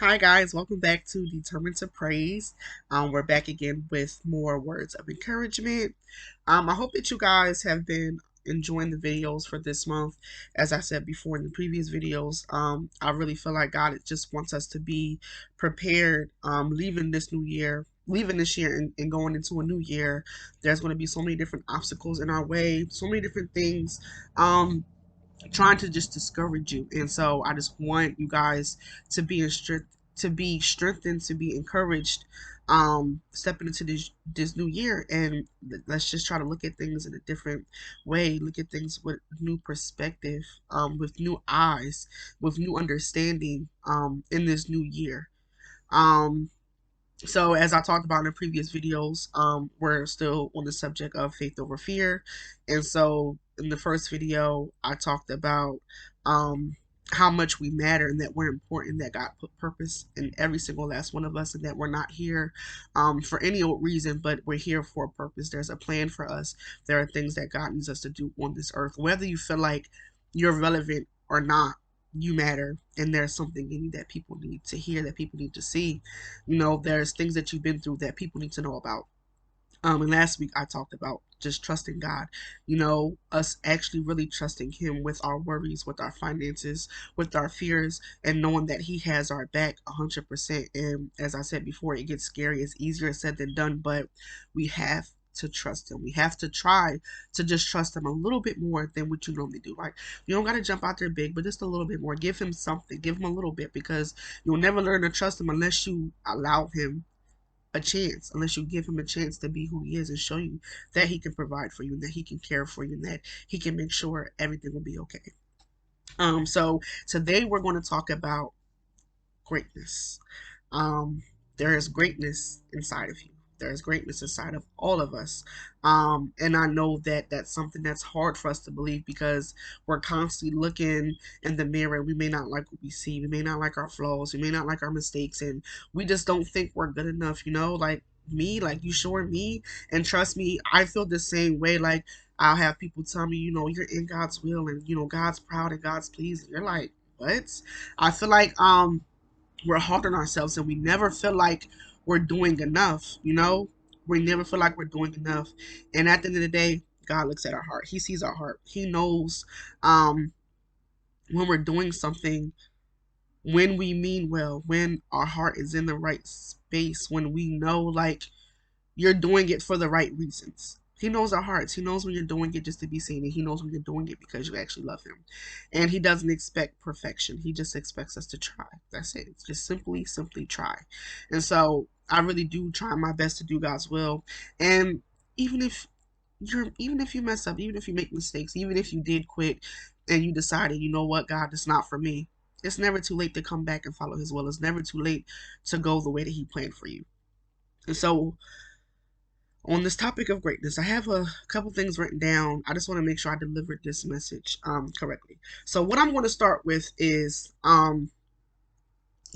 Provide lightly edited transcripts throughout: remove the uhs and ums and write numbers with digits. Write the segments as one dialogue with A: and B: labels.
A: Hi guys, welcome back to Determined to Praise. We're back again with more words of encouragement. I hope that you guys have been enjoying the videos for this month. As I said before in the previous videos, I really feel like God just wants us to be prepared, leaving this new year. Leaving this year and going into a new year, there's going to be so many different obstacles in our way, so many different things. Trying to just discourage you. And so I just want you guys to be to be strengthened, to be encouraged, stepping into this new year. And let's just try to look at things in a different way, look at things with new perspective, with new eyes, with new understanding, in this new year. Um, so as I talked about in the previous videos, we're still on the subject of faith over fear. And so in the first video, I talked about how much we matter and that we're important, that God put purpose in every single last one of us, and that we're not here for any old reason, but we're here for a purpose. There's a plan for us. There are things that God needs us to do on this earth. Whether you feel like you're relevant or not, you matter, and there's something in you that people need to hear, that people need to see. There's things that you've been through that people need to know about. And last week I talked about just trusting God, us actually really trusting Him with our worries, with our finances, with our fears, and knowing that He has our back 100%. And as I said before, it gets scary. It's easier said than done, but we have to trust Him. We have to try to just trust Him a little bit more than what you normally do. Like, you don't got to jump out there big, but just a little bit more. Give Him something. Give Him a little bit, because you'll never learn to trust Him unless you allow Him a chance, unless you give him a chance to be who he is and show you that he can provide for you, and that he can care for you, and that he can make sure everything will be okay. So today we're going to talk about greatness. Um, there is greatness inside of you. There is greatness inside of all of us. And I know that that's something that's hard for us to believe, because we're constantly looking in the mirror. We may not like what we see. We may not like our flaws. We may not like our mistakes. And we just don't think we're good enough, Like me, like, you sure me? And trust me, I feel the same way. Like, I'll have people tell me, you're in God's will, and, God's proud and God's pleased. And you're like, what? I feel like, we're hard on ourselves, and we never feel like we're doing enough, We never feel like we're doing enough. And at the end of the day, God looks at our heart. He sees our heart. He knows um, when we're doing something, when we mean well, when our heart is in the right space, when we know, like, you're doing it for the right reasons. He knows our hearts. He knows when you're doing it just to be seen, and he knows when you're doing it because you actually love him. And he doesn't expect perfection. He just expects us to try. That's it. It's just simply try. And so I really do try my best to do God's will. And even if even if you mess up, even if you make mistakes, even if you did quit and you decided, you know what, God, it's not for me. It's never too late to come back and follow his will. It's never too late to go the way that he planned for you. And so on this topic of greatness, I have a couple things written down. I just want to make sure I delivered this message correctly. So what I'm going to start with is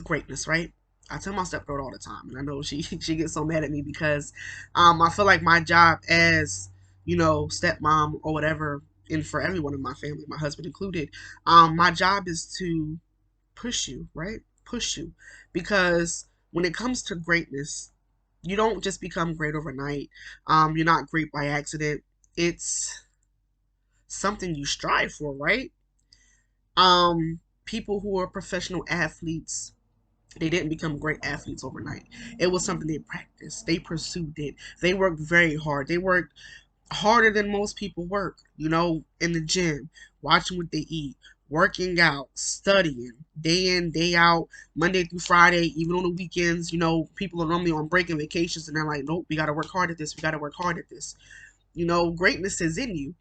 A: greatness, right? I tell my stepdaughter all the time, and I know she she gets so mad at me because I feel like my job as, stepmom or whatever, and for everyone in my family, my husband included, my job is to push you, right? Push you, because when it comes to greatness, you don't just become great overnight. You're not great by accident. It's something you strive for, right? People who are professional athletes, they didn't become great athletes overnight. It was something they practiced. They pursued it. They worked very hard. They worked harder than most people work, in the gym, watching what they eat, working out, studying, day in, day out, Monday through Friday, even on the weekends. People are normally on break and vacations, and they're like, nope, we got to work hard at this. We got to work hard at this. Greatness is in you.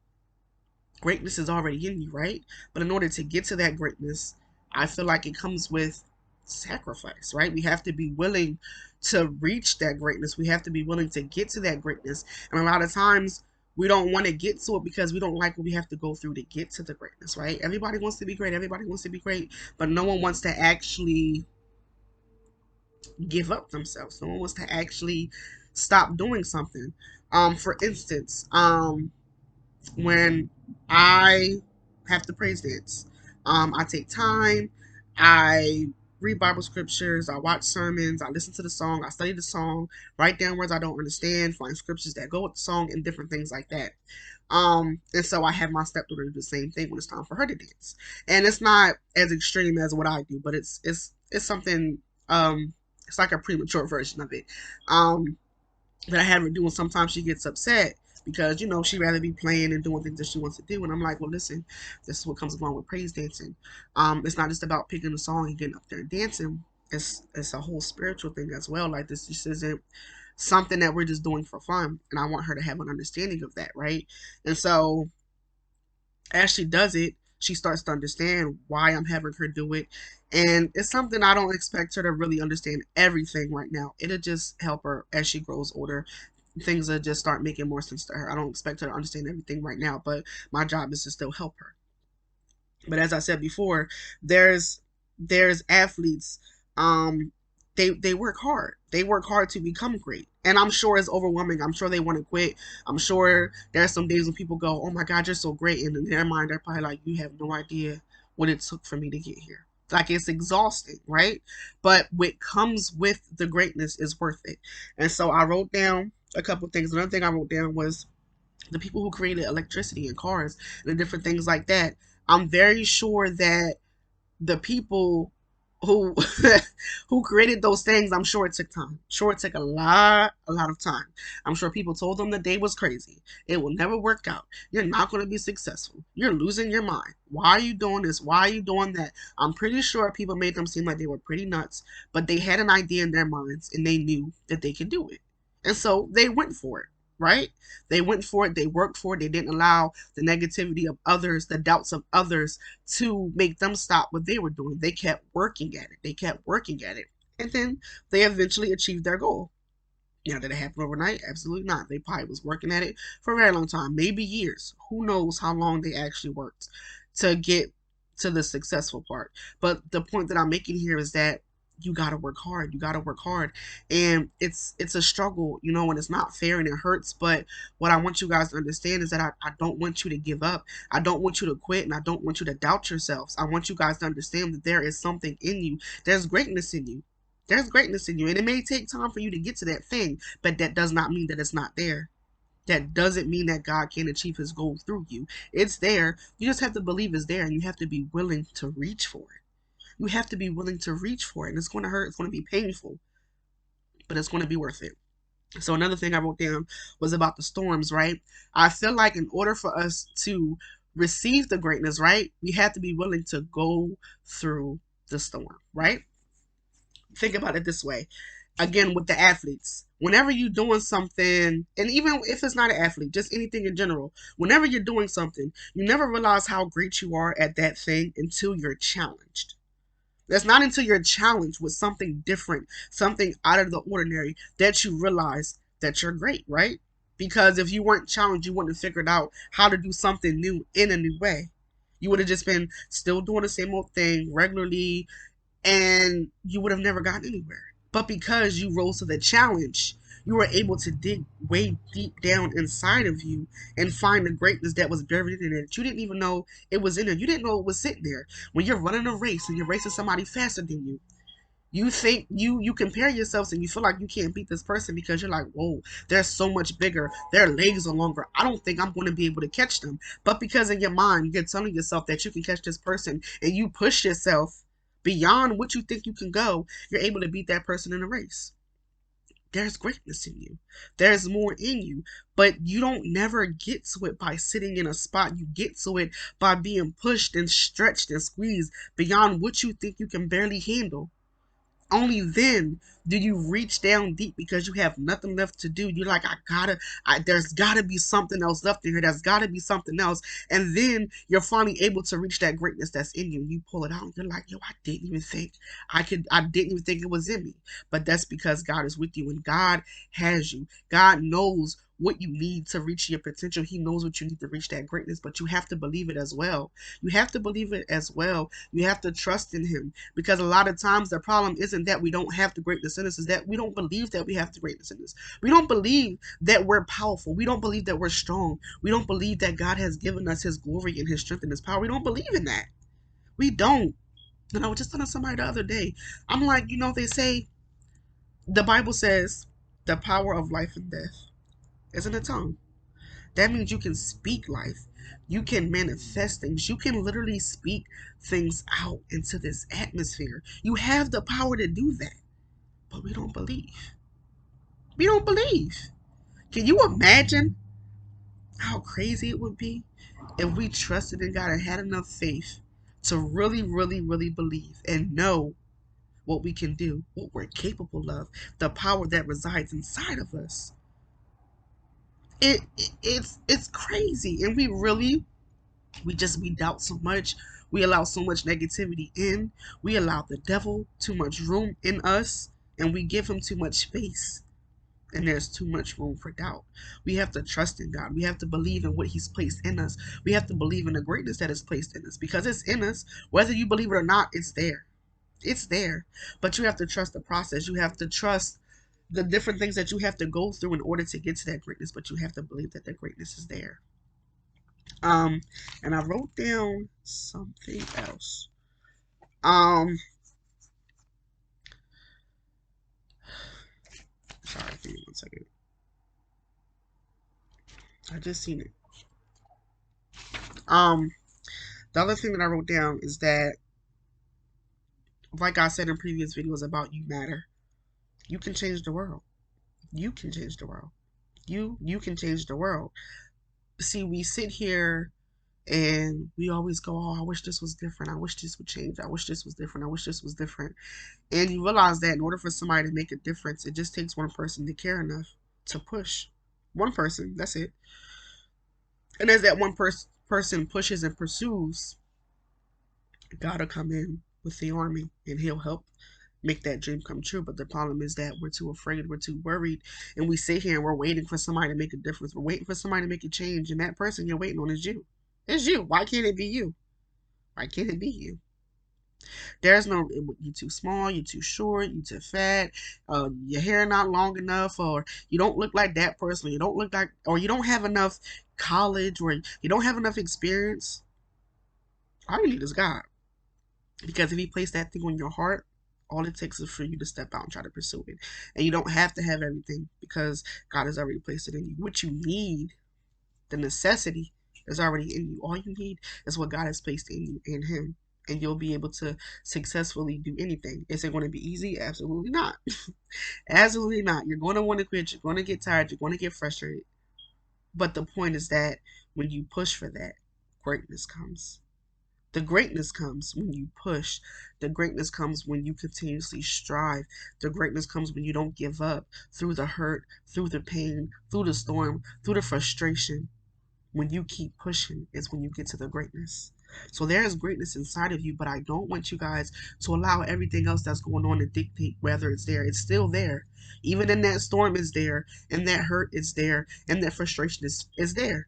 A: Greatness is already in you, right? But in order to get to that greatness, I feel like it comes with sacrifice, right? We have to be willing to reach that greatness. We have to be willing to get to that greatness. And a lot of times we don't want to get to it because we don't like what we have to go through to get to the greatness, right? Everybody wants to be great. Everybody wants to be great, but no one wants to actually give up themselves. No one wants to actually stop doing something. For instance, when I have to praise dance, I take time. I read Bible scriptures, I watch sermons, I listen to the song, I study the song, write down words I don't understand, find scriptures that go with the song, and different things like that. And so I have my stepdaughter do the same thing when it's time for her to dance. And it's not as extreme as what I do, but it's something it's like a premature version of it. Um that I have her doing. Sometimes she gets upset because, she'd rather be playing and doing things that she wants to do. And I'm like, well, listen, this is what comes along with praise dancing. It's not just about picking a song and getting up there and dancing. It's a whole spiritual thing as well. Like, this just isn't something that we're just doing for fun. And I want her to have an understanding of that, right? And so as she does it, she starts to understand why I'm having her do it. And it's something I don't expect her to really understand everything right now. It'll just help her as she grows older. Things will just start making more sense to her. I don't expect her to understand everything right now, but my job is to still help her. But as I said before, there's athletes. They work hard. They work hard to become great. And I'm sure it's overwhelming. I'm sure they want to quit. I'm sure there are some days when people go, "Oh my God, you're so great," and in their mind they're probably like, "You have no idea what it took for me to get here." Like, it's exhausting, right? But what comes with the greatness is worth it. And so I wrote down a couple things. Another thing I wrote down was the people who created electricity and cars and the different things like that. I'm very sure that the people who who created those things, I'm sure it took time. Sure, it took a lot of time. I'm sure people told them the day was crazy. It will never work out. You're not going to be successful. You're losing your mind. Why are you doing this? Why are you doing that? I'm pretty sure people made them seem like they were pretty nuts, but they had an idea in their minds and they knew that they could do it. And so they went for it, right? They went for it. They worked for it. They didn't allow the negativity of others, the doubts of others to make them stop what they were doing. They kept working at it. They kept working at it. And then they eventually achieved their goal. Now, did it happen overnight? Absolutely not. They probably was working at it for a very long time, maybe years. Who knows how long they actually worked to get to the successful part. But the point that I'm making here is that you gotta work hard. You gotta work hard, and it's a struggle, and it's not fair and it hurts. But what I want you guys to understand is that I don't want you to give up. I don't want you to quit, and I don't want you to doubt yourselves. I want you guys to understand that there is something in you. There's greatness in you. There's greatness in you, and it may take time for you to get to that thing, but that does not mean that it's not there. That doesn't mean that God can't achieve his goal through you. It's there. You just have to believe it's there, and you have to be willing to reach for it. You have to be willing to reach for it, and it's going to hurt. It's going to be painful, but it's going to be worth it. So another thing I wrote down was about the storms, right? I feel like in order for us to receive the greatness, right, we have to be willing to go through the storm, right? Think about it this way. Again, with the athletes, whenever you're doing something, and even if it's not an athlete, just anything in general, whenever you're doing something, you never realize how great you are at that thing until you're challenged. That's not until you're challenged with something different, something out of the ordinary, that you realize that you're great, right? Because if you weren't challenged, you wouldn't have figured out how to do something new in a new way. You would have just been still doing the same old thing regularly, and you would have never gotten anywhere. But because you rose to the challenge, you were able to dig way deep down inside of you and find the greatness that was buried in it that you didn't even know it was in there. You didn't know it was sitting there. When you're running a race and you're racing somebody faster than you, you think you compare yourselves and you feel like you can't beat this person because you're like, whoa, they're so much bigger, their legs are longer, I don't think I'm going to be able to catch them. But because in your mind you're telling yourself that you can catch this person and you push yourself beyond what you think you can go, you're able to beat that person in a race. There's greatness in you. There's more in you, but you don't never get to it by sitting in a spot. You get to it by being pushed and stretched and squeezed beyond what you think you can barely handle. Only then do you reach down deep because you have nothing left to do. You're like, there's gotta be something else left in here. There's gotta be something else. And then you're finally able to reach that greatness that's in you. You pull it out. You're like, yo, I didn't even think it was in me. But that's because God is with you and God has you. God knows what you need to reach your potential. He knows what you need to reach that greatness, but you have to believe it as well. You have to believe it as well. You have to trust in him, because a lot of times the problem isn't that we don't have the greatness in us, is that we don't believe that we have the greatness in us. We don't believe that we're powerful. We don't believe that we're strong. We don't believe that God has given us his glory and his strength and his power. We don't believe in that. We don't. And I was just telling somebody the other day, I'm like, they say, the Bible says, the power of life and death is in the tongue. That means you can speak life. You can manifest things. You can literally speak things out into this atmosphere. You have the power to do that. But we don't believe. We don't believe. Can you imagine how crazy it would be if we trusted in God and had enough faith to really, really, really believe and know what we can do, what we're capable of, the power that resides inside of us? It's crazy, and we doubt so much. We allow so much negativity in. We allow the devil too much room in us, and we give him too much space. And there's too much room for doubt. We have to trust in God. We have to believe in what He's placed in us. We have to believe in the greatness that is placed in us, because it's in us. Whether you believe it or not, it's there. It's there. But you have to trust the process. You have to trust the different things that you have to go through in order to get to that greatness. But you have to believe that the greatness is there. Um, and I wrote down something else. Um, Sorry, give me 1 second. I just seen it. Um, the other thing that I wrote down is that, like I said in previous videos about you matter, you can change the world. You can change the world. You can change the world. See, we sit here and we always go, oh, I wish this was different. I wish this would change. I wish this was different. I wish this was different. And you realize that in order for somebody to make a difference, it just takes one person to care enough to push. One person, that's it. And as that one person pushes and pursues, God will come in with the army and He'll help make that dream come true. But the problem is that we're too afraid, we're too worried, and we sit here and we're waiting for somebody to make a difference. We're waiting for somebody to make a change, and that person you're waiting on is you. It's you. Why can't it be you? Why can't it be you? There's no, you're too small, you're too short, you're too fat, your hair not long enough, or you don't look like that person, or you don't look like, or you don't have enough college, or you don't have enough experience. All you need is God. Because if He placed that thing on your heart, all it takes is for you to step out and try to pursue it. And you don't have to have everything, because God has already placed it in you. What you need, the necessity, is already in you. All you need is what God has placed in you, in Him. And you'll be able to successfully do anything. Is it going to be easy? Absolutely not. Absolutely not. You're going to want to quit. You're going to get tired. You're going to get frustrated. But the point is that when you push for that, greatness comes. The greatness comes when you push. The greatness comes when you continuously strive. The greatness comes when you don't give up through the hurt, through the pain, through the storm, through the frustration. When you keep pushing is when you get to the greatness. So there is greatness inside of you, but I don't want you guys to allow everything else that's going on to dictate whether it's there. It's still there. Even in that storm is there, and that hurt is there, and that frustration is there.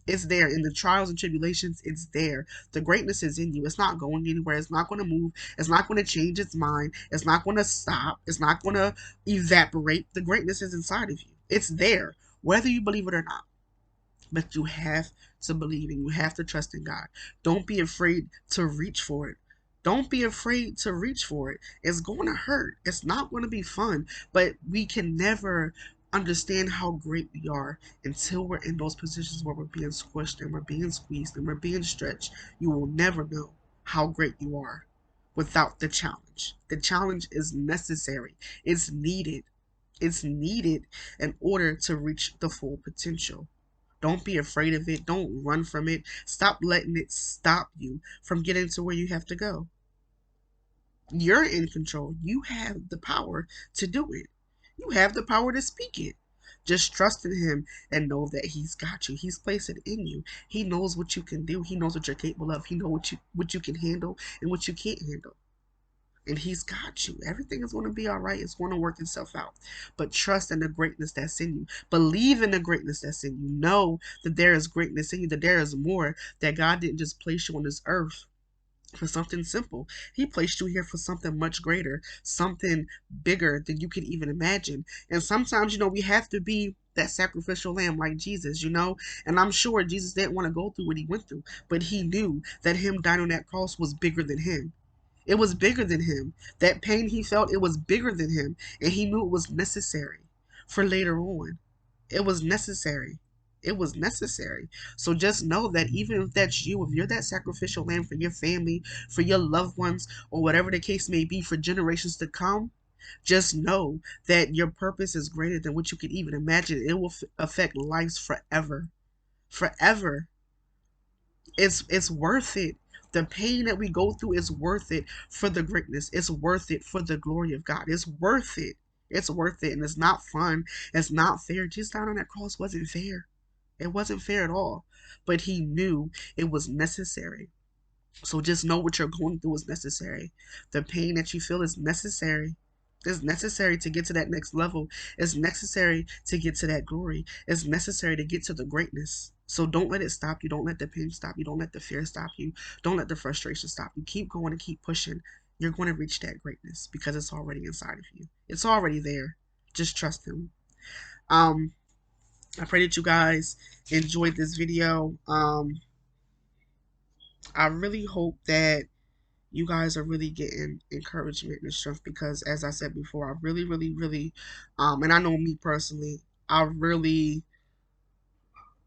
A: It's there in the trials and tribulations. It's there. The greatness is in you. It's not going anywhere. It's not going to move. It's not going to change its mind. It's not going to stop. It's not going to evaporate. The greatness is inside of you. It's there, whether you believe it or not. But you have to believe and you have to trust in God. Don't be afraid to reach for it. Don't be afraid to reach for it. It's going to hurt. It's not going to be fun. But we can never understand how great we are until we're in those positions where we're being squished and we're being squeezed and we're being stretched. You will never know how great you are without the challenge. The challenge is necessary. It's needed. It's needed in order to reach the full potential. Don't be afraid of it. Don't run from it. Stop letting it stop you from getting to where you have to go. You're in control. You have the power to do it. You have the power to speak it. Just trust in Him and know that He's got you. He's placed it in you. He knows what you can do. He knows what you're capable of. He knows what you can handle and what you can't handle. And He's got you. Everything is going to be all right. It's going to work itself out. But trust in the greatness that's in you. Believe in the greatness that's in you. Know that there is greatness in you, that there is more, that God didn't just place you on this earth for something simple. He placed you here for something much greater, something bigger than you can even imagine. And sometimes, we have to be that sacrificial lamb like Jesus. And I'm sure Jesus didn't want to go through what He went through, but He knew that Him dying on that cross was bigger than Him. It was bigger than him. That pain he felt, it was bigger than him. And he knew it was necessary for later on. It was necessary. It was necessary. So just know that even if that's you, if you're that sacrificial lamb for your family, for your loved ones, or whatever the case may be for generations to come, just know that your purpose is greater than what you can even imagine. It will affect lives forever. Forever. It's worth it. The pain that we go through is worth it for the greatness. It's worth it for the glory of God. It's worth it. It's worth it. And it's not fun. It's not fair. Jesus down on that cross wasn't fair. It wasn't fair at all. But he knew it was necessary. So just know what you're going through is necessary. The pain that you feel is necessary. It's necessary to get to that next level. It's necessary to get to that glory. It's necessary to get to the greatness. So don't let it stop you. Don't let the pain stop you. Don't let the fear stop you. Don't let the frustration stop you. Keep going and keep pushing. You're going to reach that greatness because it's already inside of you. It's already there. Just trust him. Um, I pray that you guys enjoyed this video. I really hope that you guys are really getting encouragement and strength because, as I said before, I really, really, really, and I know me personally,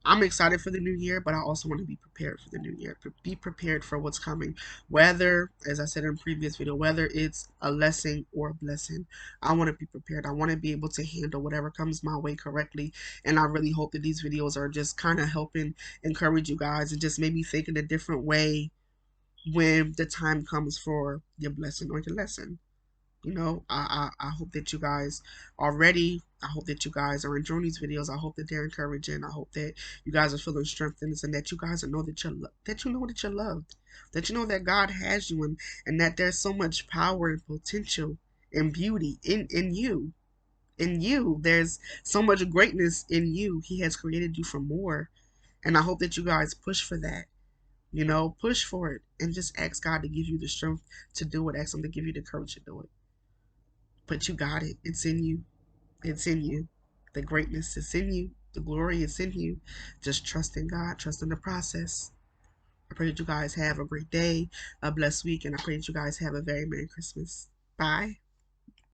A: I'm excited for the new year, but I also want to be prepared for the new year. Be prepared for what's coming. Whether, as I said in previous video, whether it's a lesson or a blessing, I want to be prepared. I want to be able to handle whatever comes my way correctly. And I really hope that these videos are just kind of helping encourage you guys and just maybe think in a different way when the time comes for your blessing or your lesson. You know, I hope that you guys are ready. I hope that you guys are enjoying these videos. I hope that they're encouraging. I hope that you guys are feeling strengthened and that you guys know that you're loved, that you know that God has you and that there's so much power and potential and beauty in you. In you, there's so much greatness in you. He has created you for more, and I hope that you guys push for that. You know, push for it and just ask God to give you the strength to do it. Ask Him to give you the courage to do it. But you got it. It's in you. It's in you. The greatness is in you. The glory is in you. Just trust in God. Trust in the process. I pray that you guys have a great day, a blessed week, and I pray that you guys have a very Merry Christmas. Bye.